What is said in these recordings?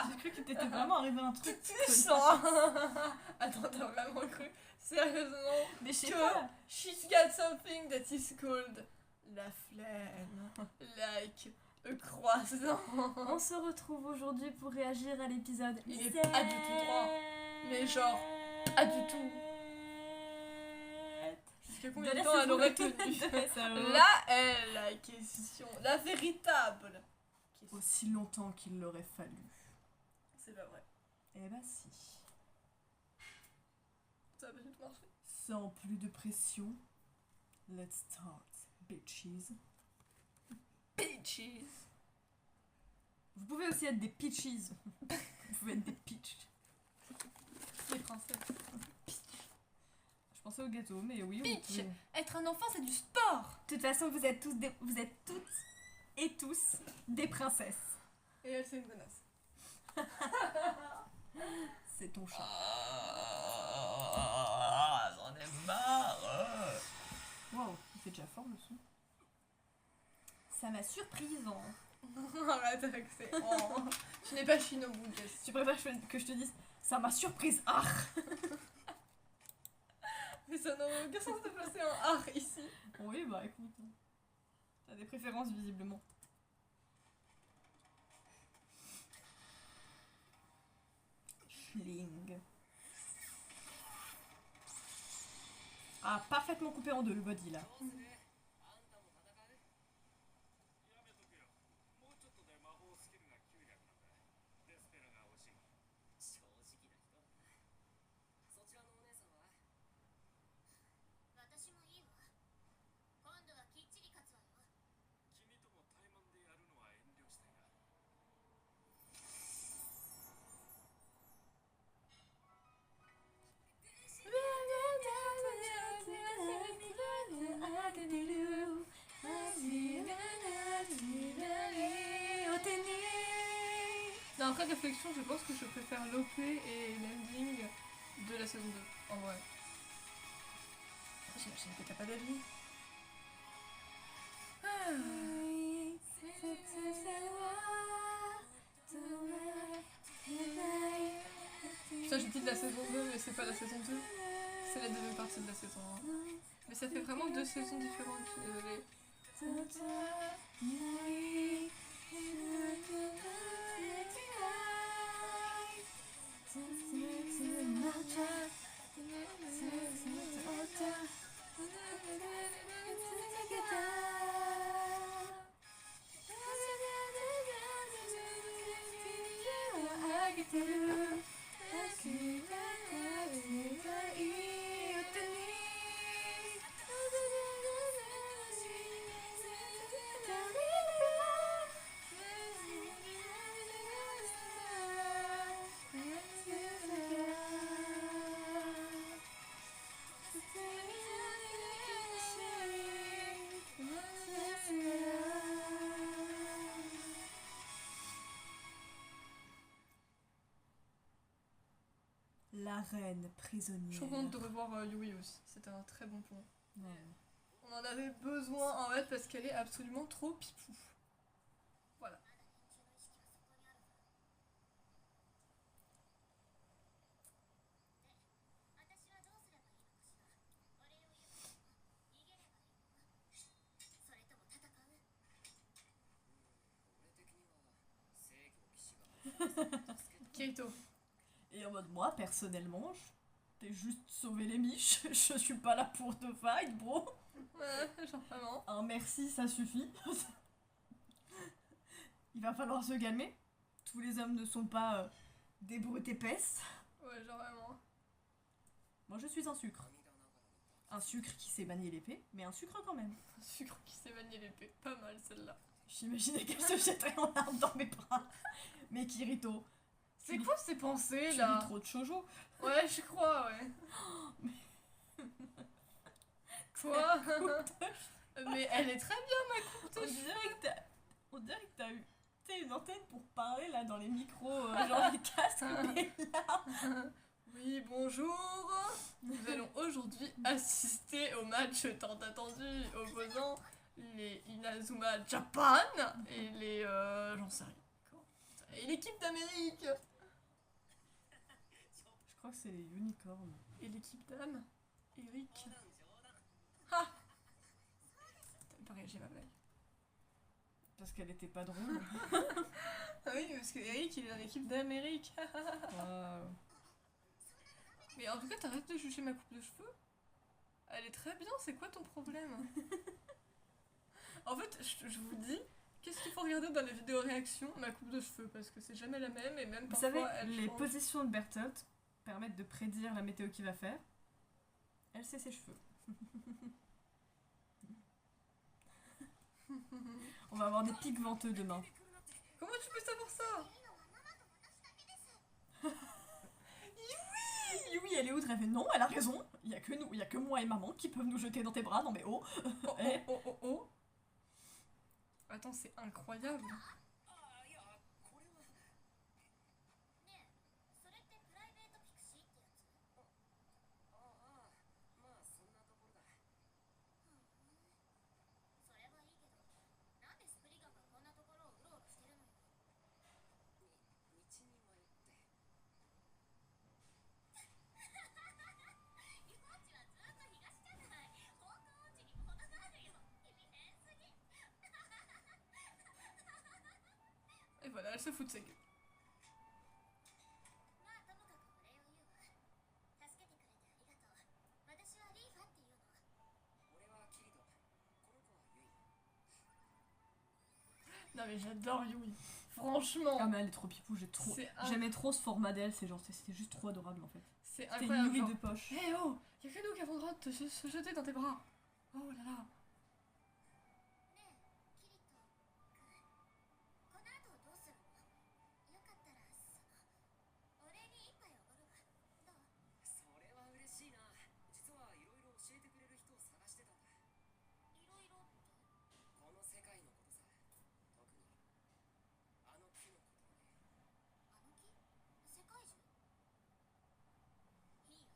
J'ai cru que t'étais vraiment arrivé à un truc. Tu sens. Attends, t'as vraiment cru sérieusement Mais je sais que pas. she's got something that is called la flemme, like a croissant. On se retrouve aujourd'hui pour réagir à l'épisode. Il est pas du tout droit. Mais genre, pas du tout. Jusqu'à combien de temps elle aurait tenu? Là est la question, la véritable question. Aussi longtemps qu'il l'aurait fallu. C'est pas vrai. Eh bah si. Ça a pas du tout marché. Sans plus de pression, let's start, bitches. Bitches. Vous pouvez aussi être des peaches. Vous pouvez être des peaches. Les princesses. Je pensais au gâteau, mais oui. Peach. Vous pouvez... Être un enfant, c'est du sport. De toute façon, vous êtes toutes et tous des princesses. Et elle, c'est une connasse. C'est ton chat. J'en ai marre. Wow, il fait déjà fort le son. Ça m'a surprise. Arrête avec ces... Oh. Je n'ai pas Shinobu, Jess. Tu préfères que je te dise ça m'a surprise. Ah. Mais ça n'a aucun sens de placer un art ici. Oui, bah écoute. T'as des préférences visiblement. Schling. Ah, parfaitement coupé en deux le body là. Non, après réflexion, je pense que je préfère l'OP et l'ending de la saison 2, en vrai. J'imagine que t'as pas d'avis. Putain, j'ai dit de la saison 2, mais c'est pas la saison 2. C'est la deuxième partie de la saison 1. Mais ça fait vraiment deux saisons différentes, je suis désolée. La reine prisonnière. Je suis contente de revoir Yui aussi, c'était un très bon point. Ouais. On en avait besoin en fait parce qu'elle est absolument trop pipou. Voilà. Kirito. Et en mode, moi, personnellement, je t'ai juste sauvé les miches. Je suis pas là pour te fight, bro. Ouais, genre vraiment. Un merci, ça suffit. Il va falloir se calmer. Tous les hommes ne sont pas des brutes épaisses. Ouais, genre vraiment. Moi, je suis un sucre. Un sucre qui sait manier l'épée, mais un sucre quand même. Un sucre qui s'est manié l'épée. Pas mal celle-là. J'imaginais qu'elle se jetterait en larmes dans mes bras. Mais Kirito, C'est quoi ces pensées tu là? lis trop de shoujo. Ouais, je crois, ouais. Quoi? Mais elle est très bien ma coupe On de dirait que t'as eu une antenne pour parler là dans les micros, genre les casques, mais là... Oui, bonjour. Nous allons aujourd'hui assister au match tant attendu opposant les Inazuma Japan et les... j'en sais rien. Et l'équipe d'Amérique. Je crois que c'est les unicornes. Et l'équipe d'âme, Eric. Ah. T'avais pas réagi à ma blague. Parce qu'elle était pas drôle. Ah oui, parce que Eric, il est dans l'équipe d'Amérique. Waouh. Mais en tout cas, t'arrêtes de juger ma coupe de cheveux. Elle est très bien, c'est quoi ton problème? En fait, je vous dis, qu'est-ce qu'il faut regarder dans les vidéos réactions? Ma coupe de cheveux, parce que c'est jamais la même et même Vous parfois savez, elle les change. positions de Bertolt permettent de prédire la météo qu'il va faire. Elle sait ses cheveux. On va avoir des pics venteux demain. Comment tu peux savoir ça? Oui, elle est où de rêver? Non, elle a raison. Il y a que nous, il y a que moi et maman qui peuvent nous jeter dans tes bras. Non mais oh. Oh, Eh. oh, oh, oh, oh. Attends, c'est incroyable. ねえそれってプライベートピクシーってやつ？ああ、まあそんなところだ。それはいいけどなんでスプリガンがこんなところをうろうろしてるのよ。道に迷って。ユコーチはずっと東じゃない。方向音痴にも程があるよ。君変すぎ。 Et voilà, elle se fout de sa gueule. まあともかくお礼を言うわ。助けてくれてありがとう。私はリーファっていうの。俺はキリト。この子はユイ。 Non mais j'adore Yui. Franchement, Ah mais elle est trop pipou, C'est un- j'aimais trop ce format d'elle, c'était juste trop adorable en fait. c'est C'était une incroyable. Yui genre, de poche. Eh oh, y'a que nous qui avons le droit de se jeter dans tes bras. Oh là là. ねえキリト君。この後どうするの？よかったらお礼に一杯おごるわ。どう？それは嬉しいな。実はいろいろ教えてくれる人を探してたんだ。いろいろって。この世界のことさ。特にあの木のことね。あの木？世界中？いいよ。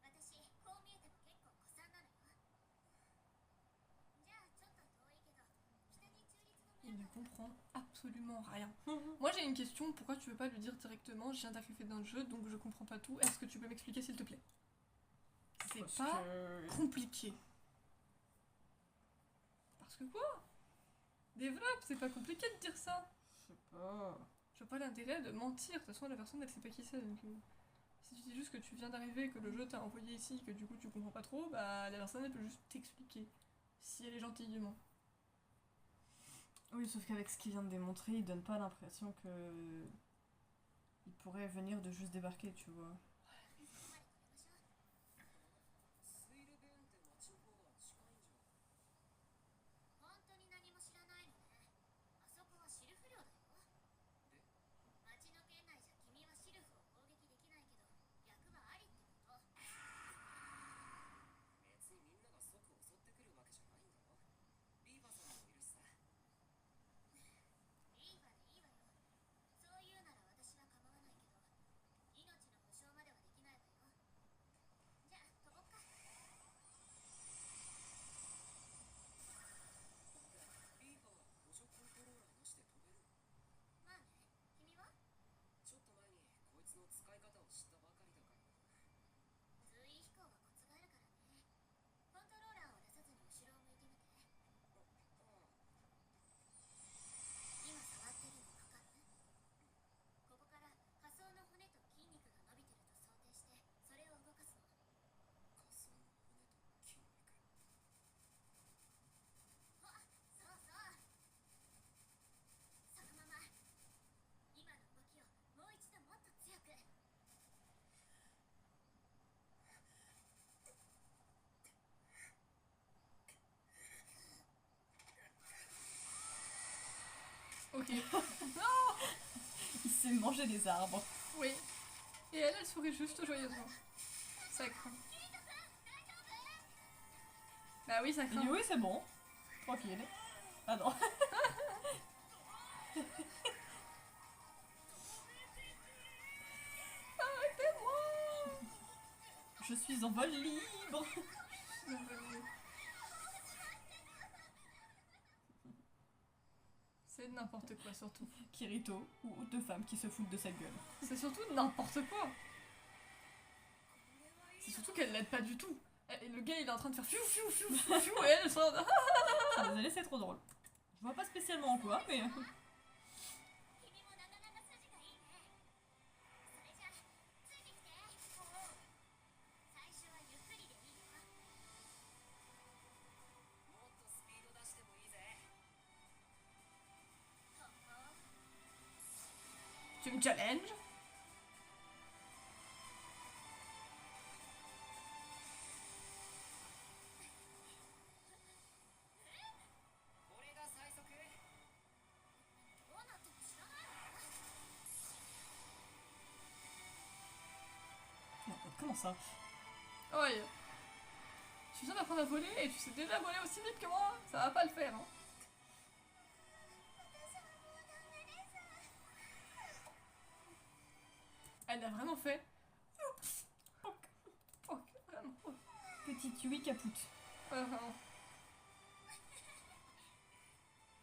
私こう見えても結構古参なのよ。じゃあちょっと遠いけど北に中立の Il 村 ne が。 comprend absolument rien. Moi j'ai une question, pourquoi tu veux pas lui dire directement je viens d'arriver dans le jeu donc je comprends pas tout, est-ce que tu peux m'expliquer s'il te plaît? C'est Parce pas que- compliqué. Parce que quoi? Développe, c'est pas compliqué de dire ça. Je sais pas. Je vois pas l'intérêt de mentir, de toute façon la personne elle sait pas qui c'est donc si tu dis juste que tu viens d'arriver, que le jeu t'a envoyé ici, que du coup tu comprends pas trop, bah la personne elle peut juste t'expliquer si elle est gentille du moins. Oui, sauf qu'avec ce qu'il vient de démontrer, il donne pas l'impression que. Il pourrait venir de juste débarquer, tu vois. スイルベーンって町の方が近いんじゃ。本当に何も知らないのね。あそこはシルフ領だよ。で、町の圏内じゃ君はシルフを攻撃できないけど役はありってこと。別にみんなが即襲ってくるわけじゃないんだろ。リーファさんもいるしさ。いいわでいいわよ。そういうなら私は構わないけど命の保証まではできないわよ。じゃあ飛ぼっか。リーファは補助コントローラーなしで飛べるの？まあね。君は？ちょっと前にこいつの使い方を知ったばかりだからな。随意飛行はコツがあるからね。コントローラーを出さずに後ろを向いてみて。今触ってるのわかる？ここから仮想の骨と筋肉が伸びてると想定してそれを動かすの。仮想の骨と筋肉。あ、そうそう。そのまま今の動きをもう一度もっと強く。 Ok. Il s'est mangé des arbres. Oui. Et elle, elle sourit juste joyeusement. Ça craint. Bah oui, ça Il dit craint. oui, c'est bon. Tranquille. Ah non. Arrêtez-moi! Je suis en vol libre. C'est N'importe quoi, surtout. Kirito, ou deux femmes qui se foutent de sa gueule. C'est surtout n'importe quoi. C'est surtout qu'elle l'aide pas du tout. Le gars, il est en train de faire fiou fiou fiou fiou fiou et elle sort. Je suis désolée, c'est trop drôle. Je vois pas spécialement en quoi, mais... 君もなかなか筋がいいね。それじゃついてきて。最初はゆっくりでいいよ。もっとスピード出してもいいぜ。 Tu me challenges? これが最速。どうなっても知らないわ。 Non, comment ça? Ouais. Je suis sûr d'apprendre à voler et tu sais déjà voler aussi vite que moi. Ça va pas le faire. Hein. Elle a vraiment fait. Poc, vraiment. Petite Yui capoute. Ouais, vraiment.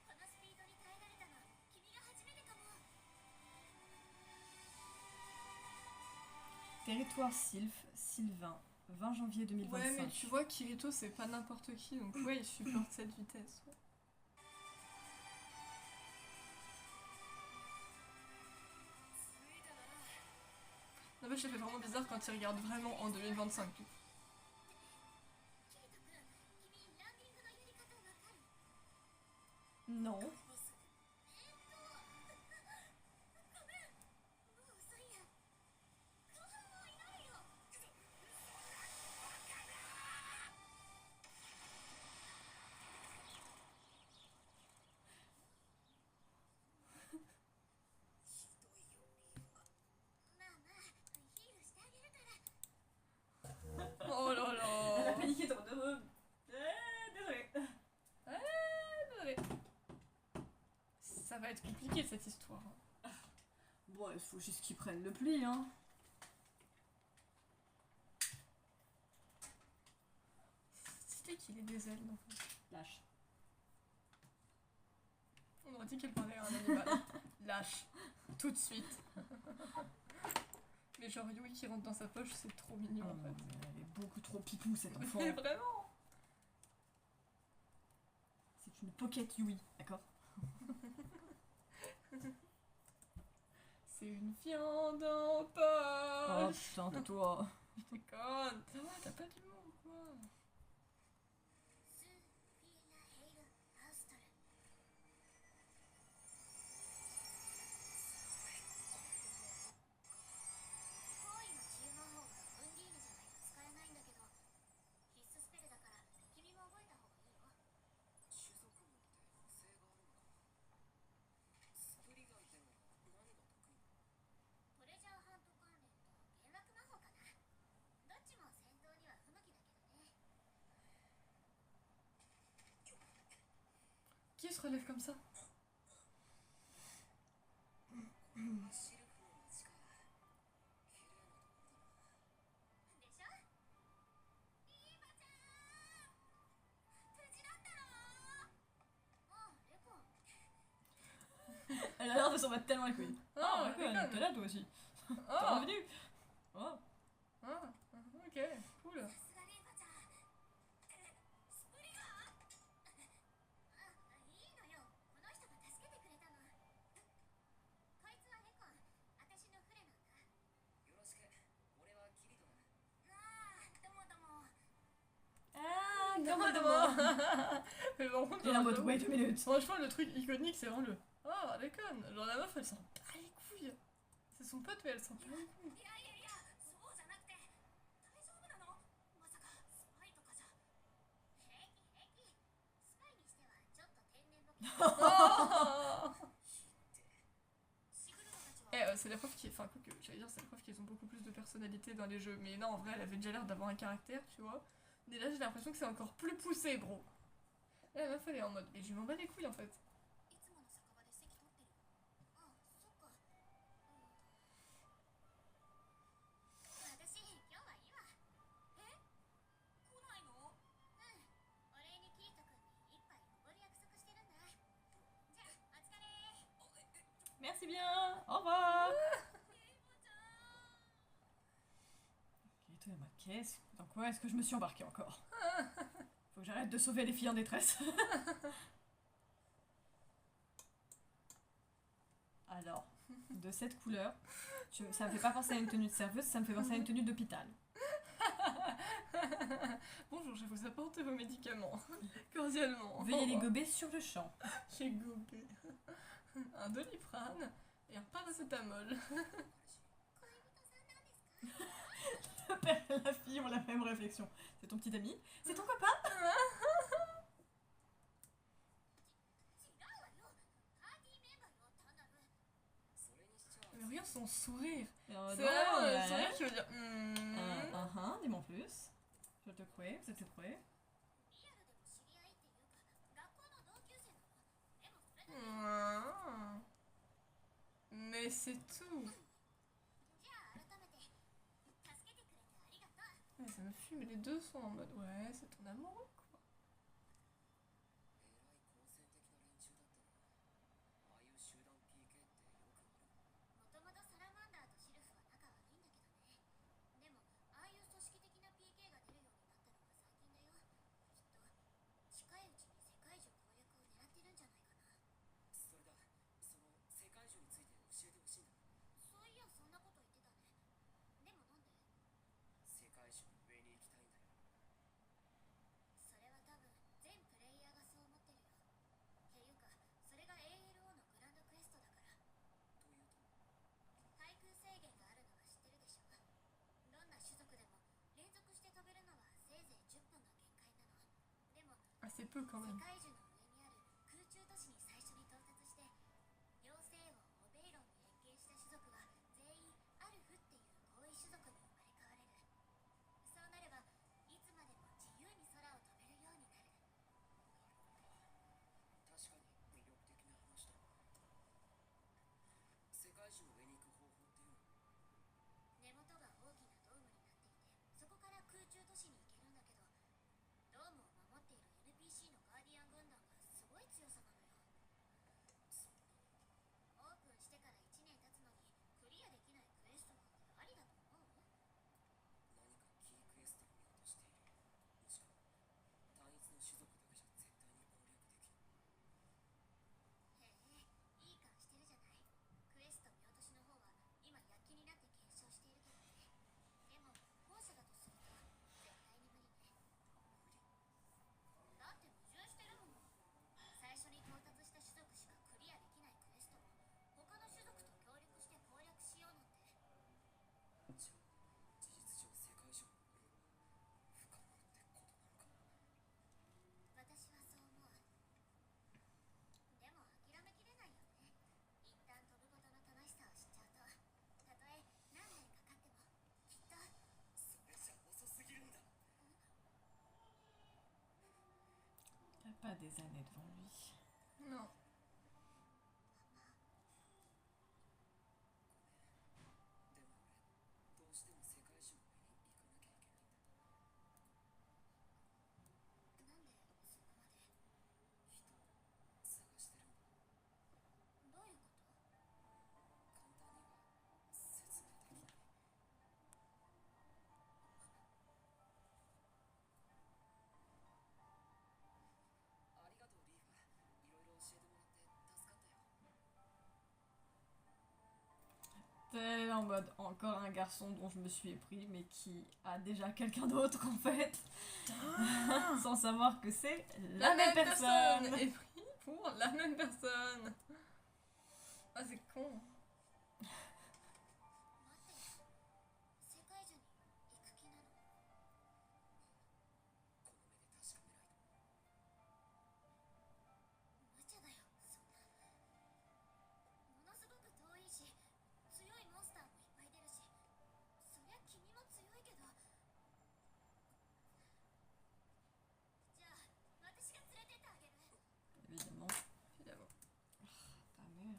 このスピードに耐えられたの君が初めてかも。 Territoire Sylph, Sylvain, 20 janvier 2025. Ouais, mais tu vois, Kirito, c'est pas n'importe qui, donc ouais, il supporte cette vitesse. Ouais. Non, mais ça fait vraiment bizarre quand il regarde vraiment en 2025. キリト君、君ランディングのやり方わかる？ Non. ごめん、もう遅いや。後半もういないよ。 まあまあ、ヒールしてあげるから。 Oh là Elle a là. paniqué dans le... Désolée. Désolé. Ça va être compliqué cette histoire. Bon, il faut juste qu'ils prennent le pli, hein. C'était qu'il ait des ailes, non? Lâche. On aurait dit qu'elle parlait à un animal. Lâche. Tout de suite. Mais genre Yui qui rentre dans sa poche, c'est trop mignon en fait. Elle est beaucoup trop pipou, cet enfant. Mais vraiment. C'est une pocket Yui, d'accord? C'est une viande en Oh poche. putain, tais-toi. T'es conne. Ah ouais, t'as pas d'humour ou quoi? スーフィーナ・ヘイル・ハウストル。 方位の治癒魔法がウンディーヌじゃないと使えないんだけど、必須スペルだから君も覚えた方がいいよ。種族によって補正があるのか。スプリガンってのは何が得意？トレジャーハント関連と幻惑魔法かな。どっちも戦闘には不向きだけどね。 Qui se relève comme ça? これはシルフの街か。綺麗なところだな。でしょ？リーバちゃん、無事だったの？あ、レコン。 Elle a l'air de s'en battre tellement les couilles. Ah, d'accord, déconne. t'es là toi aussi. T'es Ah, revenu. Oh. ah, ok, cool. さすがリーバちゃん。スプリガン？あ、いいのよ。この人が助けてくれたの。こいつはレコン。私のフレなんだ。よろしく。俺はキリトだ。ああ、どうもどうも。 Ah, Comment? Mais par contre, Et en genre, mode, wait a minute. franchement, le truc iconique, c'est vraiment le. Ah, déconne. Genre, la meuf, elle s'en bat les couilles. C'est son pote, mais elle s'en bat les couilles. いやいやいや、そうじゃなくて。大丈夫なの？まさかスパイとかじゃ。平気平気。スパイにしてはちょっと天然ボケ。 Oh. シグルドたちは Eh, c'est la preuve qui. Enfin, quoi que, j'allais dire, c'est la preuve qu'ils ont beaucoup plus de personnalité dans les jeux. Mais non, en vrai, elle avait déjà l'air d'avoir un caractère, tu vois. Mais là, j'ai l'impression que c'est encore plus poussé, bro. Là, la meuf, elle est en mode. Mais je m'en bats les couilles, en fait. いつもの酒場で席取ってる。あ、そっか。私、今日はいいわ。え？来ないの？うん。お礼にキリト君に一杯おごる約束してるんだ。じゃあ、お疲れ。Merci bien. Au revoir. Et toi, ma caisse. Dans quoi est-ce que je me suis embarquée encore? Faut que j'arrête de sauver les filles en détresse. Alors, de cette couleur, ça me fait pas penser à une tenue de serveuse, ça me fait penser à une tenue d'hôpital. Bonjour, je vous apporte vos médicaments. Cordialement. Veuillez les gober sur le champ. J'ai gobé. Un Doliprane et un paracétamol. 恋人さんなんですか？ Le père et la fille ont la même réflexion. C'est ton petit ami? C'est ton copain? 違うわよ。パーティーメンバーよ、単なる。それにしちゃ Mais regarde son sourire. C'est C'est vraiment le sourire qui veut dire. Dis-moi en plus. Je te crois, je te crois. リアルでも知り合いっていうか、学校の同級生なの。でもそれだけ。Mais c'est tout. じゃあ改めて、助けてくれてありがとう。 Mais ça me fume, mais les deux sont en mode ouais, c'est ton amoureux quoi. えらい好戦的な連中だったな。ああいう集団 PK ってよくある。もともとサラマンダーとシルフは仲悪いんだけどね。でも、ああいう組織的な PK が出るようになったのは最近だよ。きっと、近いうちに世界中攻略を狙ってるんじゃないかな。それだ、その世界樹について教えてほしいんだ。そういや、そんなこと言ってたね。でもなんで？世界樹の上に行きたいんだよ。それは多分、全プレイヤーがそう思ってるよ。っていうか、それが ALO のグランドクエストだから。というと、対空制限があるのは知ってるでしょ。どんな種族でも連続して飛べるのはせいぜい10分が限界なの。でも Ah, c'est peu quand 世 même. 界樹の上にある空中都市に最初に到達して妖精王オベイロンに変形した種族は全員アルフっていう合意種族に生まれ変われる。そうなればいつまでも自由に空を飛べるようになる。確かに魅力的な話だ。世界樹の上に行く方法っていうのは？根元が大きなドームになっていて、そこから空中都市に行けるんだけど、ドームを守っている NPC のガーディアン軍団がすごい強さなのよ。オープンしてから1年経つのにクリアできないクエストなんてありだと思う？何かキークエストを見落としている。もしくは単一の種族だけじゃ絶対に攻略できない。へえ、いい感してるじゃない。クエスト見落としの方は今躍起になって検証しているけどね。でも後者だとすると絶対に無理ね。だって矛盾してるもん。最初に到達した種族しかクリアできないクエストを他の種族と協力して攻略しようなんて。じゃあ事実上世界樹を守るのは不可能ってことなのか。私はそう思う。でも諦めきれないよね。一旦飛ぶことの楽しさを知っちゃうと、たとえ何年かかってもきっと。それじゃ遅すぎるんだ。 Il n'y a pas des années devant lui. Non. でも俺どうしても世界樹の上に行かなきゃいけないんだ。なんでそこまで？人を探してるんだ。どういうこと？簡単には説明できない。ありがとうリーフ。いろいろ教えてもらって助かったよ。 T'es en mode encore un garçon dont je me suis épris, mais qui a déjà quelqu'un d'autre en fait, sans savoir que c'est la même personne. Et pris pour la même personne. Ah, c'est con. 待って、世界樹に行く気なの？この目で確かめないと。無茶だよ、そんな。ものすごく遠いし、強いモンスターもいっぱい出るし、そりゃ君も強いけど。じゃあ、私が連れてってあげる。 Évidemment. Évidemment. Ta mère.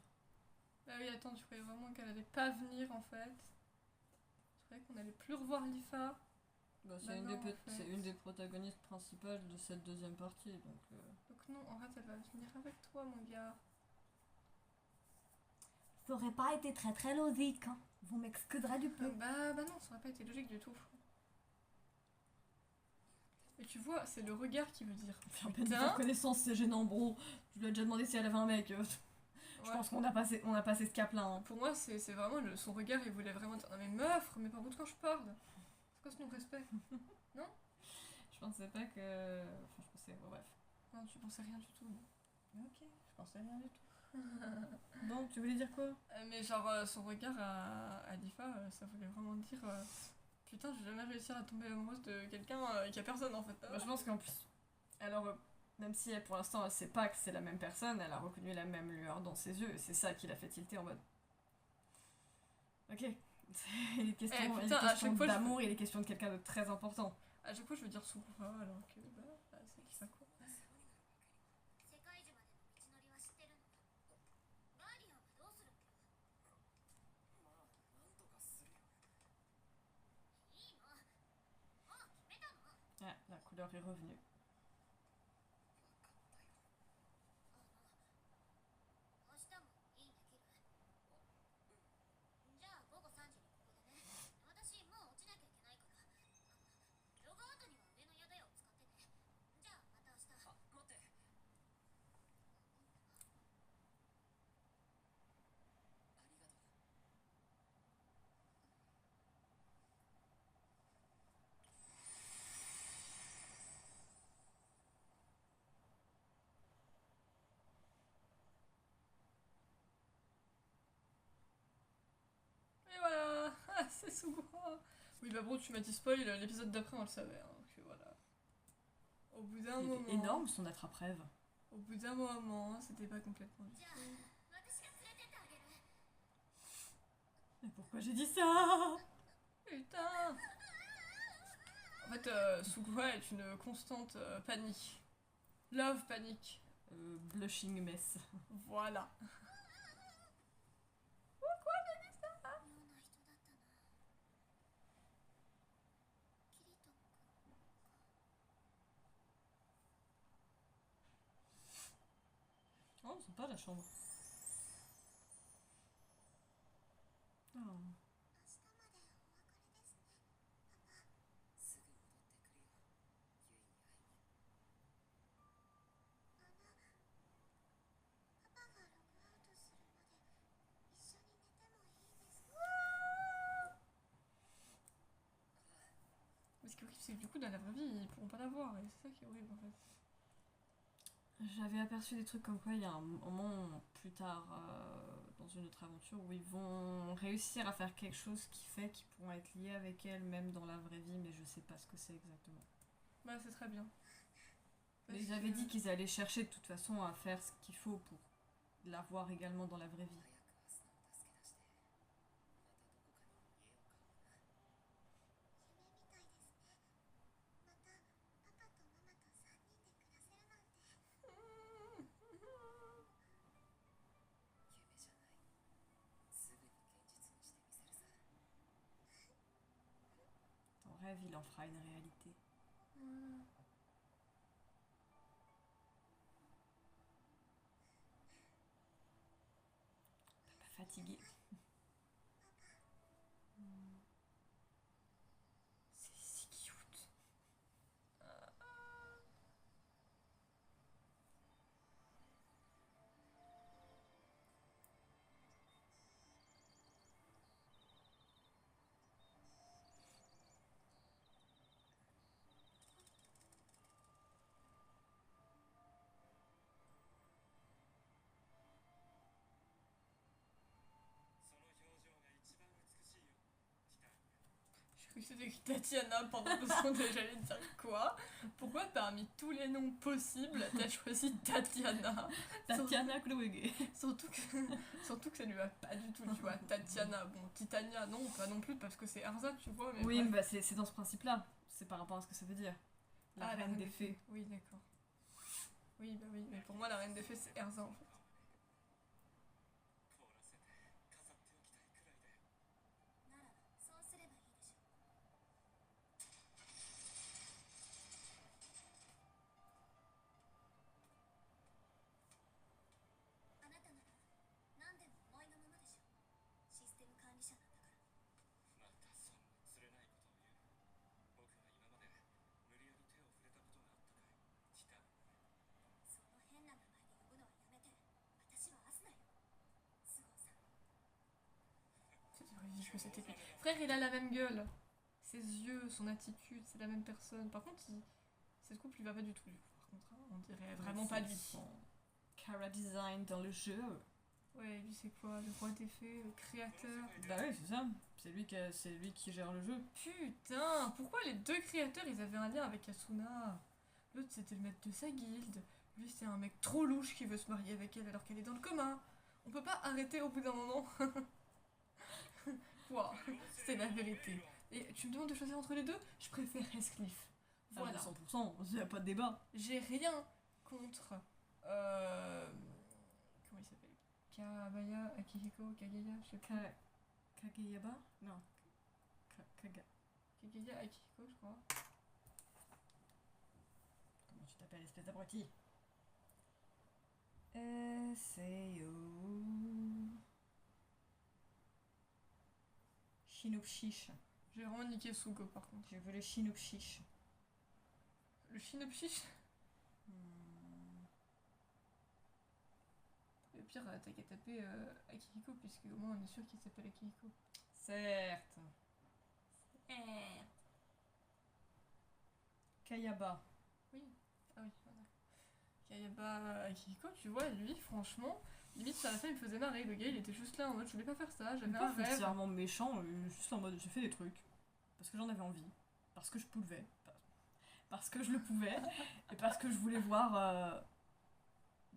Bah oui, attends, tu croyais vraiment qu'elle allait pas venir en fait. Tu croyais qu'on allait plus revoir Lifa. Bah, c'est Bah une, non, des en fait. c'est une des protagonistes principales de cette deuxième partie, donc Donc non, en fait, elle va venir avec toi, mon gars. Ça aurait pas été très très logique, hein. Vous m'excuserez du peu. Bah non, ça aurait pas été logique du tout. Et tu vois, c'est le regard qui veut dire. J'ai à peine de faire connaissance, c'est gênant, bro. Je lui ai déjà demandé si elle avait un mec. Je Ouais. pense qu'on a passé ce cap-là. Hein. Pour moi, c'est vraiment son regard, il voulait vraiment dire non mais meuf, mais par contre quand je parle. C'est quoi ce non-respect? Je pensais pas que. Enfin, je pensais. Bon, bref. Non, tu pensais rien du tout. Ok, je pensais rien du tout. Bon, tu voulais dire quoi? Mais genre, son regard à Lifa, ça voulait vraiment dire putain, j'ai jamais réussi à tomber amoureuse de quelqu'un qui a personne en fait. Bah, je pense qu'en plus. Alors, même si elle, pour l'instant elle sait pas que c'est la même personne, elle a reconnu la même lueur dans ses yeux et c'est ça qui l'a fait tilter en mode. Ok. Il est question, putain, à chaque fois, d'amour, il est question de quelqu'un de très important. À chaque fois, je veux dire Sukura alors que c'est qui ça quoi. 世界樹までの道のりは知ってるの？ガーディアンはどうするんだよ？まあなんとかするよ。いいの？もう決めたの？ Ah, la couleur est revenue. 明日もいいね切る？じゃあ午後3時にここでね。私もう落ちなきゃいけないから。ログアウトには上の宿屋を使ってね。じゃあまた明日。あ、待って。ありがとう。Et voilà, c'est Sukura. Oui bah bon, tu m'as dit spoil, l'épisode d'après on le savait, hein, donc voilà. Au bout d'un Il moment. est énorme son attrape-rêve. Au bout d'un moment, c'était pas complètement du じゃあ私が連れてってあげる。 Mais pourquoi j'ai dit ça? Putain. En fait, Sukura est une constante panique. Love panique. Blushing mess. Voilà. 妙な人だったな。キリト君。 Oh, c'est pas la chambre. Oh. 明日までお別れですね。すぐ戻ってくるよ。ユイに会いに。パパがログアウトするまで一緒に寝てもいいですか？ Mais ce qui est horrible, c'est que du coup, dans la vraie vie, ils pourront pas la voir, et c'est ça qui est horrible en fait. J'avais aperçu des trucs comme quoi il y a un moment plus tard dans une autre aventure où ils vont réussir à faire quelque chose qui fait qu'ils pourront être liés avec elle même dans la vraie vie, mais je sais pas ce que c'est exactement. Bah, c'est très bien. Mais ils avaient dit qu'ils allaient chercher de toute façon à faire ce qu'il faut pour la voir également dans la vraie vie. 早めみたいですね。またパパとママと3人で暮らせるなんて。Ton rêve, il en fera une réalité. Papa fatigué. C'est si cute. J'ai cru que c'était écrit Tatiana pendant 2 secondes et j'allais dire quoi? Pourquoi parmi tous les noms possibles, t'as choisi Tatiana? Tatiana Chloé. Surtout que ça lui va pas du tout, tu vois. Tatiana, bon, Titania, non, pas non plus parce que c'est Erza, tu vois. Mais Oui, bref. bah c'est dans ce principe-là. C'est par rapport à ce que ça veut dire. La Ah, reine des fées. Oui, d'accord. Oui, bah oui, mais pour moi, la reine des fées, c'est Erza en fait. 凍らせて飾っておきたいくらいだよ。ならそうすればいいでしょ。あなたなら何でも思いのままでしょ。que c'était lui. Frère, il a la même gueule. Ses yeux, son attitude, c'est la même personne. Par contre, cette couple lui va pas du tout. Par contre, hein, on dirait vraiment pas lui. Son Cara design dans le jeu. Ouais, lui c'est quoi? Le roi des fées, le créateur. Bah oui, c'est ça. C'est lui qui gère le jeu. Putain, pourquoi les deux créateurs ils avaient un lien avec Asuna? L'autre c'était le maître de sa guilde. Lui c'est un mec trop louche qui veut se marier avec elle alors qu'elle est dans le coma. On peut pas arrêter au bout d'un moment. Wow, c'est la vérité. Et tu me demandes de choisir entre les deux? Je préfère Heathcliff. Voilà. 100%, il n'y a pas de débat. J'ai rien contre. Comment il s'appelle? Kabaya, Akihiko, Kagaya, je sais pas. Kageyaba? Non. Kagaya, Akihiko, je crois. Comment tu t'appelles, espèce d'abruti? C'est Shinopshish. J'ai vraiment niqué Sugo par contre. Je veux le Shinopshish. Le Shinopshish? Le pire, t'as qu'à taper Akihiko, puisque au moins on est sûr qu'il s'appelle Akihiko. Certes. Kayaba. Oui, ah oui, voilà. Kayaba Akihiko, tu vois, lui, franchement, limite, à la fin, il me faisait marrer. Le gars, il était juste là en mode, je voulais pas faire ça, j'avais Pas un rêve. foncièrement méchant, juste en mode j'ai fait des trucs. Parce que j'en avais envie. Parce que je pouvais. Parce que je le pouvais. Et parce que je voulais voir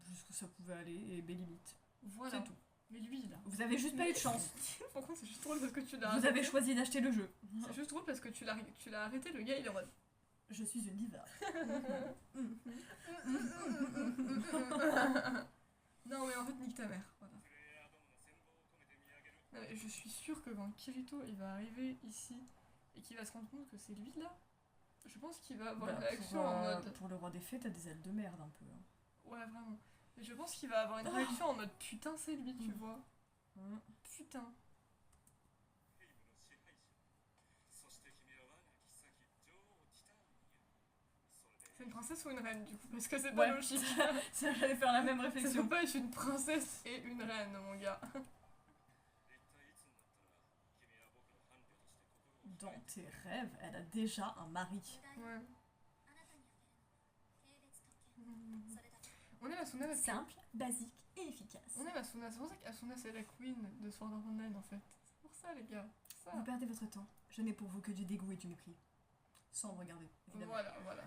jusqu'où ça pouvait aller et mes limites. Voilà. C'est tout. Mais lui, là. Vous avez juste pas eu de chance. Par contre, c'est juste drôle parce que tu l'as Vous avez choisi d'acheter le jeu. C'est juste drôle parce que tu l'as arrêté, le gars, il est en mode. Je suis une diva. Non, mais en fait, nique ta mère. Voilà. Non, mais je suis sûre que quand Kirito il va arriver ici et qu'il va se rendre compte que c'est lui là, je pense qu'il va avoir une réaction en mode. Pour le roi des fées, t'as des ailes de merde un peu. Hein. Ouais, vraiment. Mais je pense qu'il va avoir une réaction en mode putain, c'est lui, tu vois. Putain. C'est une princesse ou une reine du coup? Parce que c'est pas Ouais. logique. Ça, j'allais faire la même Ça réflexion. peut pas être une princesse et une reine, mon gars. Dans tes rêves, elle a déjà un mari. Ouais. あなたにあげるの系列と権それだけ On aime Asuna parce que... Simple, basique et efficace. On aime Asuna, c'est pour ça qu'Asuna c'est la queen de Sword Art Online en fait. C'est pour ça les gars. C'est ça. Vous perdez votre temps. Je n'ai pour vous que du dégoût et du mépris. Sans me regarder, évidemment. Voilà, voilà.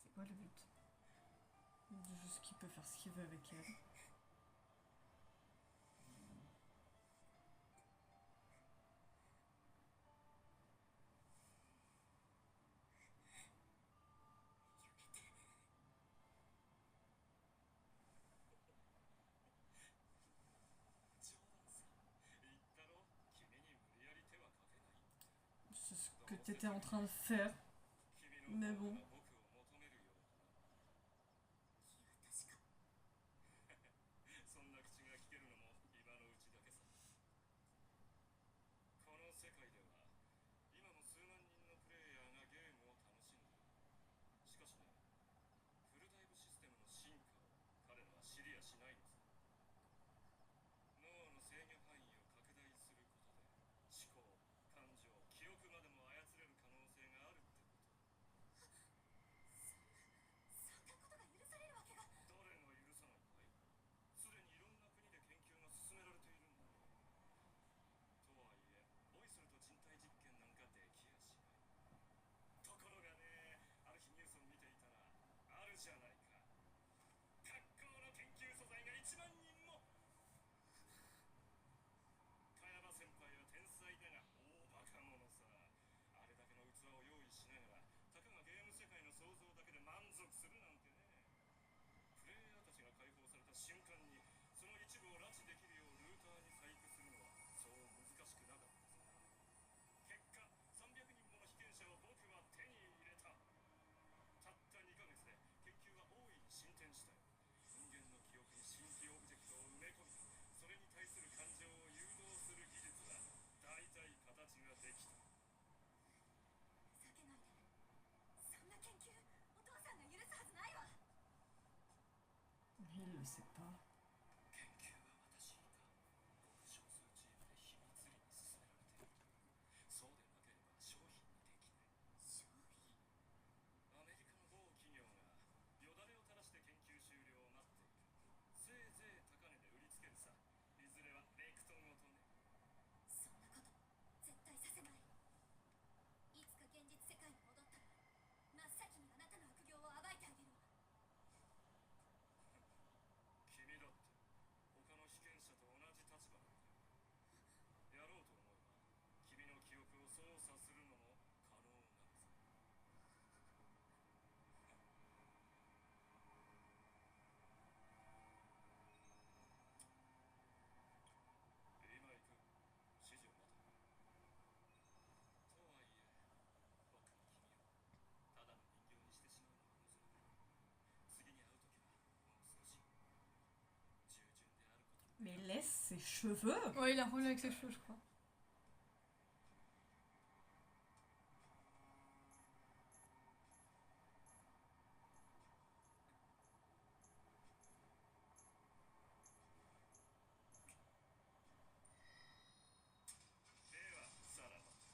C'est quoi le but? Juste qu'il peut faire ce qu'il veut avec elle. C'est ce que t'étais en train de faire. Mais bon. 確か そんな口が聞けるのも今のうちだけさ。この世界では今も数万人のプレイヤーがゲームを楽しんでいる。しかしね、フルタイムシステムの進化を彼らは知りやしないのさ。脳の制御範囲を拡大することで思考、感情、記憶までも操れる可能性があるってこと。sais pas. 研究は私以下ごく少数チームで秘密裏に進められている。そうでなければ商品にできない。商品アメリカの某企業がよだれを垂らして研究終了を待っている。せいぜい高値で売りつけるさ。いずれはレクトンごとね。そんなこと絶対させない。いつか現実世界に戻ったら真っ先にあなたの悪行を暴いてあげるわ。君だって他の被験者と同じ立場なんだよ。やろうと思えば君の記憶を操作するのも可能なのさ。今行く。指示を待て。とはいえ僕は君をただの人形にしてしまうのは望まない。次に会う時はもう少し従順であることを。 Mais laisse ses cheveux. Ouais, il a un problème avec ses cheveux, je crois. ではさらば。助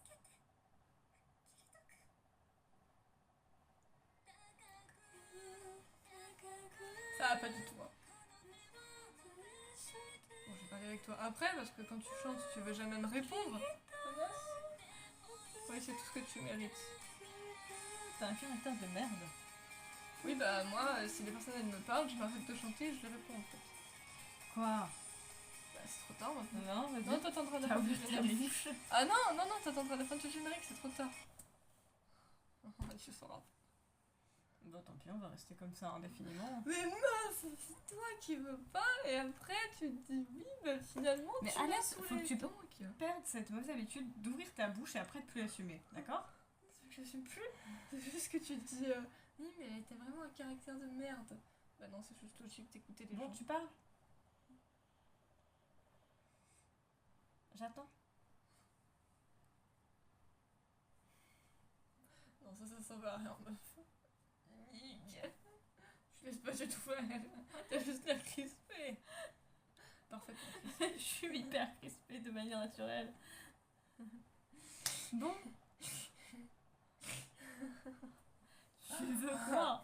けて。キリト君。Ça va pas du tout. Hein. Bon, je vais parler avec toi après parce que quand tu chantes, tu veux jamais me répondre. Oui, c'est tout ce que tu mérites. T'as un caractère de merde. Oui, bah moi, si les personnes elles me parlent, je m'arrête de chanter et je les réponds en fait. Quoi? Bah, c'est trop tard maintenant. Non, vas-y. Non, t'attendras la T'as fin du ouvert ta générique. bouche. Ah non, non, non, t'attendras la fin du générique, c'est trop tard. Je sors. Bon, tant pis, on va rester comme ça indéfiniment. Mais mince, c'est toi qui veux pas et après tu te dis oui, bah finalement Mais tu Alès, m'as faut que tu donc. Perdre cette mauvaise habitude d'ouvrir ta bouche et après de plus l'assumer, d'accord? Je suis plus. C'est juste que tu te dis oui, mais t'as vraiment un caractère de merde. Bah non, c'est juste logique d'écouter les Bon, gens. tu parles? J'attends. Non, ça va à rien, meuf. Nick. Je laisse pas du tout faire. T'as juste l'air crispé. Parfaitement crispé. Je suis hyper crispée de manière naturelle. Bon. Tu veux quoi?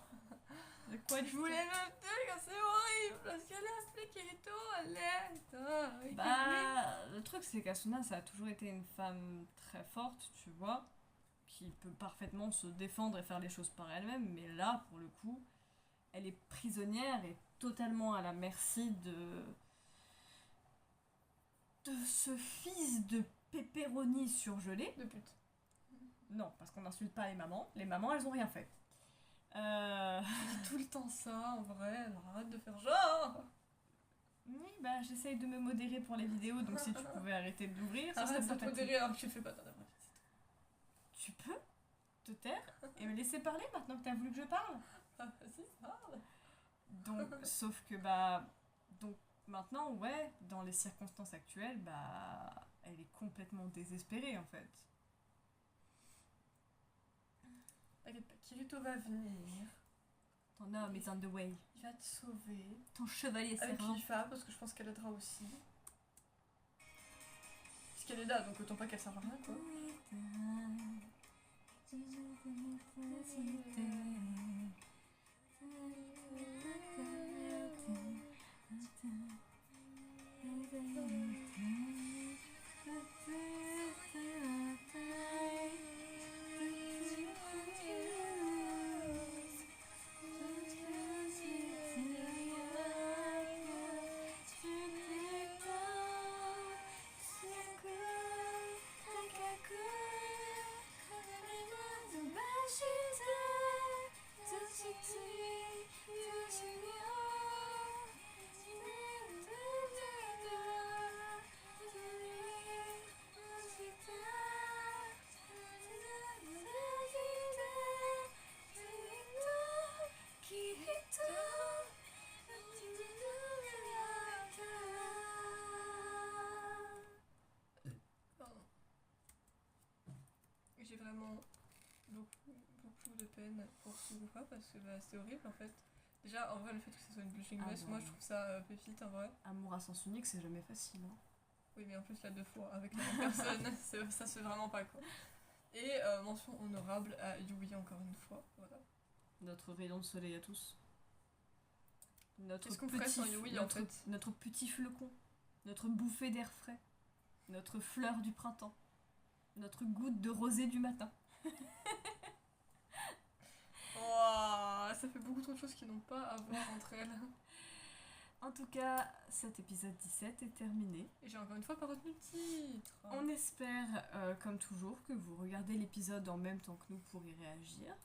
De quoi Je voulais le dire, c'est horrible parce qu'elle a appelé Kirito à l'aide. Bah, le truc c'est qu'Asuna ça a toujours été une femme très forte, tu vois, qui peut parfaitement se défendre et faire les choses par elle-même, mais là, pour le coup, elle est prisonnière et totalement à la merci de ce fils de pepperoni surgelé. De pute. Non, parce qu'on n'insulte pas les mamans. Les mamans, elles ont rien fait. Je dis tout le temps ça, en vrai, alors arrête de faire genre. Oui, bah j'essaye de me modérer pour les vidéos, donc si tu pouvais arrêter de l'ouvrir, ça serait Arrête de te sympathique. modérer alors que tu le fais pas dans la vraie vie. Tu peux te taire et me laisser parler maintenant que t'as voulu que je parle? Ah, vas-y, parle. Donc, sauf que bah... Donc maintenant, ouais, dans les circonstances actuelles, bah... Elle est complètement désespérée en fait. T'inquiète pas, Kirito va venir. Ton homme is on the way. Il va te sauver. Ton chevalier Avec serein. Lifa, parce que je pense qu'elle aidera aussi. Puisqu'elle est là, donc autant pas qu'elle serve à rien, quoi. vraiment beaucoup, beaucoup de peine pour Suguha parce que bah, c'est horrible en fait. Déjà, en vrai, le fait que ce soit une blushing Ah vest, ouais. moi je trouve ça pépite en vrai. Amour à sens unique, c'est jamais facile. Hein. Oui, mais en plus, là, 2 fois avec la même personne, ça se fait vraiment pas quoi. Et mention honorable à Yui encore une fois. Voilà. Notre rayon de soleil à tous. Notre Qu'est-ce qu'on ferait sans Yui en fait? Notre petit fleuron. Notre bouffée d'air frais. Notre fleur du printemps. Notre goutte de rosée du matin. Wouah, ça fait beaucoup trop de choses qui n'ont pas à voir entre elles. En tout cas, cet épisode 17 est terminé. Et j'ai encore une fois pas retenu le titre. On espère, comme toujours, que vous regardez l'épisode en même temps que nous pour y réagir.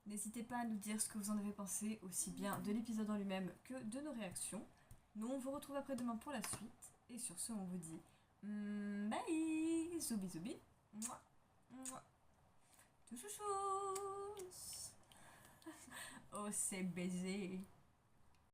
N'hésitez pas à nous dire ce que vous en avez pensé, aussi bien de l'épisode en lui-même que de nos réactions. Nous, on vous retrouve après-demain pour la suite. Et sur ce, on vous dit bye, zoubi zoubi. Mouah, mouah. Tout chouchous. Oh, c'est baisé.